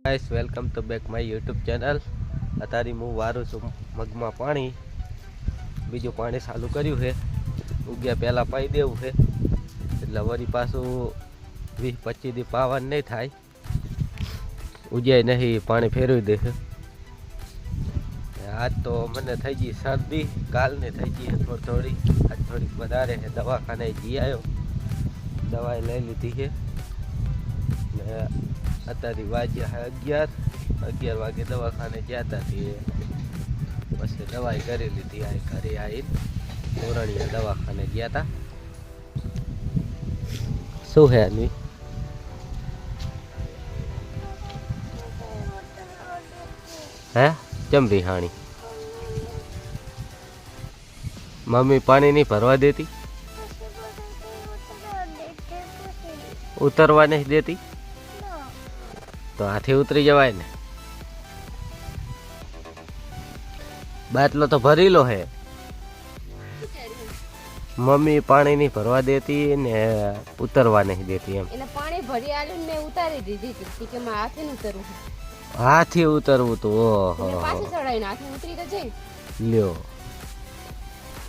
Guys welcome to back my YouTube channel. અત્યારે હું વારું છું મગમાં પાણી. બીજું પાણી ચાલુ કર્યું છે. ઉગ્યા પહેલાં પાઈ દેવું છે એટલે વળી પાછું 20-25 દી પાવાનું નહીં થાય. ઉગ્યાય નહીં પાણી ફેરવી દેશે. આજ તો મને થઈ ગઈ શરદી, કાલને થઈ ગઈ થોડી આજ થોડીક વધારે છે. દવાખાને જઈ આવ્યો, દવાઈ લઈ લીધી છે ને અત્યારે વાગ્યા 11 વાગે દવાખાને ગયા હતા. પછી દવાઈ કરી લીધી. આ ઘરે આવીને મોરણીયા દવાખાને ગયા હતા. શું હે આની હે ચમ વિહાણી? મમ્મી પાણી નહીં ભરવા દેતી, ઉતરવા નહીં દેતી, તો હાથી ઉતરી જવાય ને. બાટલો તો ભરેલો હે. મમ્મી પાણી નહીં ભરવા દેતી ને ઉતરવા નહીં દેતી એમ. એને પાણી ભરી આલ્યું ને ઉતારી દીધી હતી કે માં હાથે ઉતરવું. હાથી ઉતરવું તો ઓહો પાછી ચડાઈને હાથે ઉતરી તો જઈ લ્યો.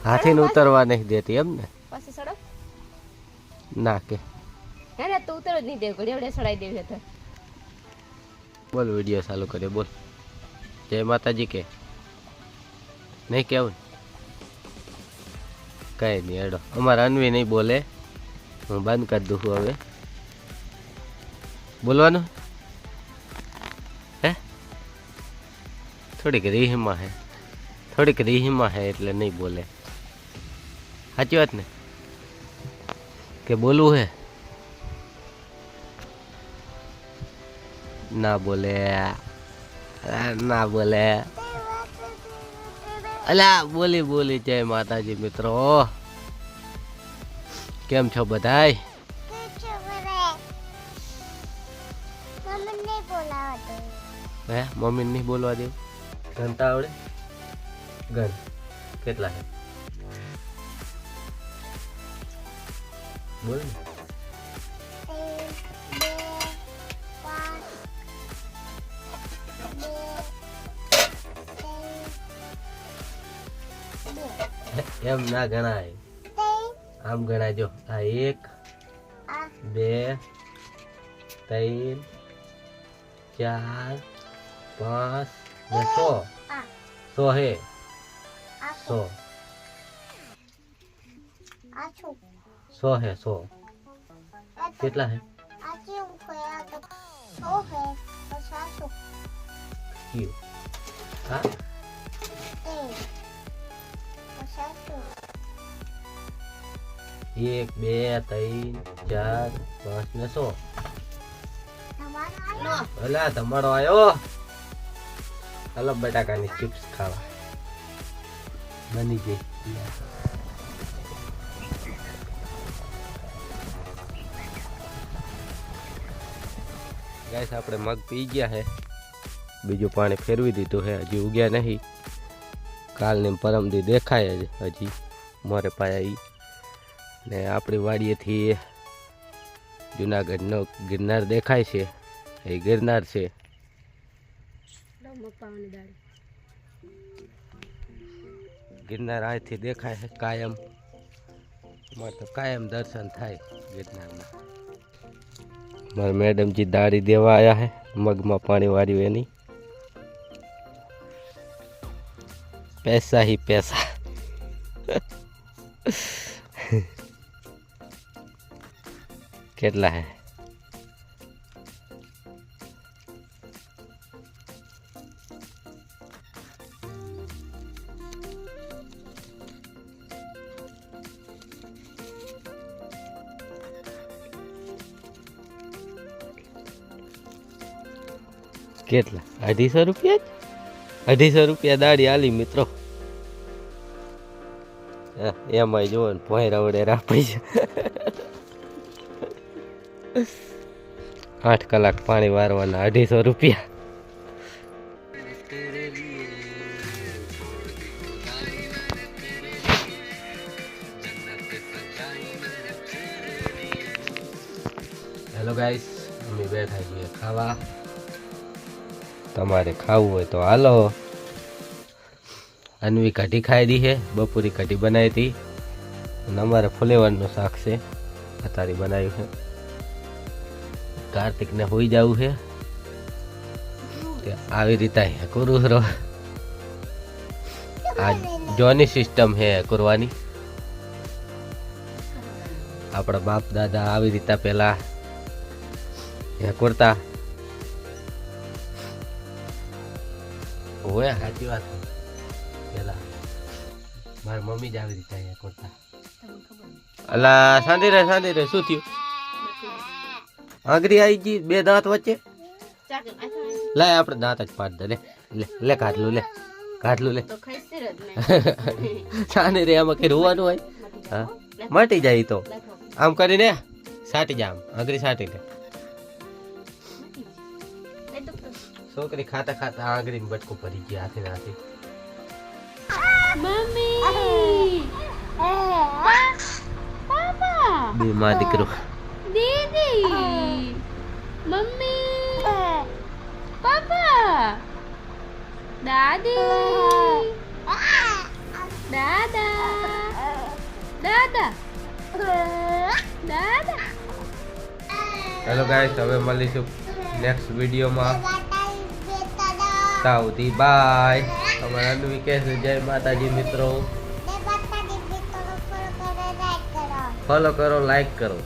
હાથી ને ઉતરવા નહીં દેતી એમ ને. પાછી ચડો ના કે હે ને તો ઉતર જ નહીં દે, ઘડીવડે ચડાઈ દેવી હતી. બોલ વિડીયો ચાલુ કરે બોલ. જય માતાજી કે નહીં કેવું? કઈ નહીં એડો. અમારા અન્વી નહીં બોલે, હું બંધ કરી દઉં હવે. બોલવાનું હે? થોડીક રીહમાં હે એટલે નહીં બોલે. સાચી વાત ને કે બોલવું હે? ના બોલે, ના બોલે. અલા બોલી. જય માતાજી મિત્રો, કેમ છો બધાય? હે મમ્મી નહીં બોલવા દે? ઘંટા આવડે? ઘન કેટલા છે બોલ ને. એમ ના ગણાય, આમ ગણાય. જો આ 1 2 3 4 5 ને 100 હે 100 હે 100 કેટલા હે? હા 1 2 3 4 5 ને 100. અલા તમારો આવ્યો. હાલો બટાકાની ચિપ્સ ખાવા બની ગઈ. ગાઈસ આપણે મગ પી ગયા છે. બીજું પાણી ફેરવી દીધું છે. હજી ઉગ્યા નહીં. કાલને પરમદી દેખાય હજી મોરે પાયા ને. આપણી વાડીએથી જુનાગઢનો ગિરનાર દેખાય છે. એ ગિરનાર છે. ગિરનાર અહીંથી દેખાય છે કાયમ. અમારે તો કાયમ દર્શન થાય ગિરનારમાં. મારા મેડમજી દાળી દેવા આવ્યા છે. મગમાં પાણી વાળ્યું એની. પૈસા ही पैसा. કેટલા હે? કેટલા? 250 રૂપિયા? 250 રૂપિયા દાડી આલી મિત્રો. એમાં જોવો ને ભોંય રવડે રાપાઈ છે. 8 કલાક પાણી વારવાના 250 રૂપિયા. હેલો ગાઈસ, અમે બેઠા છીએ ખાવા. તમારે ખાવું હોય તો હાલો. અન્વી કઢી ખાઈ દી છે, બપોરી કઢી બનાવી હતી અને અમારે ફુલેવરનું શાક છે અત્યારે બનાવ્યું છે. કાર્તિકને હોઈ જવું છે તે આવી રીતે કરું રહો. આ જોની સિસ્ટમ છે કરવાની. આપણા બાપ દાદા આવી રીતે પેલા કરતા હોય. સાચી વાત. પેલા મારી મમ્મી જ આવી રીતે અહીંયા કરતા. અલા શાંતિ રે શું થયું? આંગળી આવી ગઈ બે દાંત વચ્ચે. લાય આપણે દાંત જ પાડ દે. લે કાઢલું લે શાંતિ રે. આમાં કઈ રોવાનું હોય? હા મટી જાય તો આમ કરીને સાટી જા. આમ આંગળી સાટી લે. છોકરી ખાતા ખાતા આંગળી બટકું પડી ગઈ હાથે હાથે. મમ્મી પાપા બે માં દીકરો. દીદી મમ્મી પાપા દાદી દાદા દાદા દાદા. હેલો ગાઈસ, હવે મળીશું નેક્સ્ટ વિડીયોમાં. તાવથી બાય. અમારા અન્વી કહે છે જય માતાજી મિત્રો. ફોલો કરો, લાઈક કરો.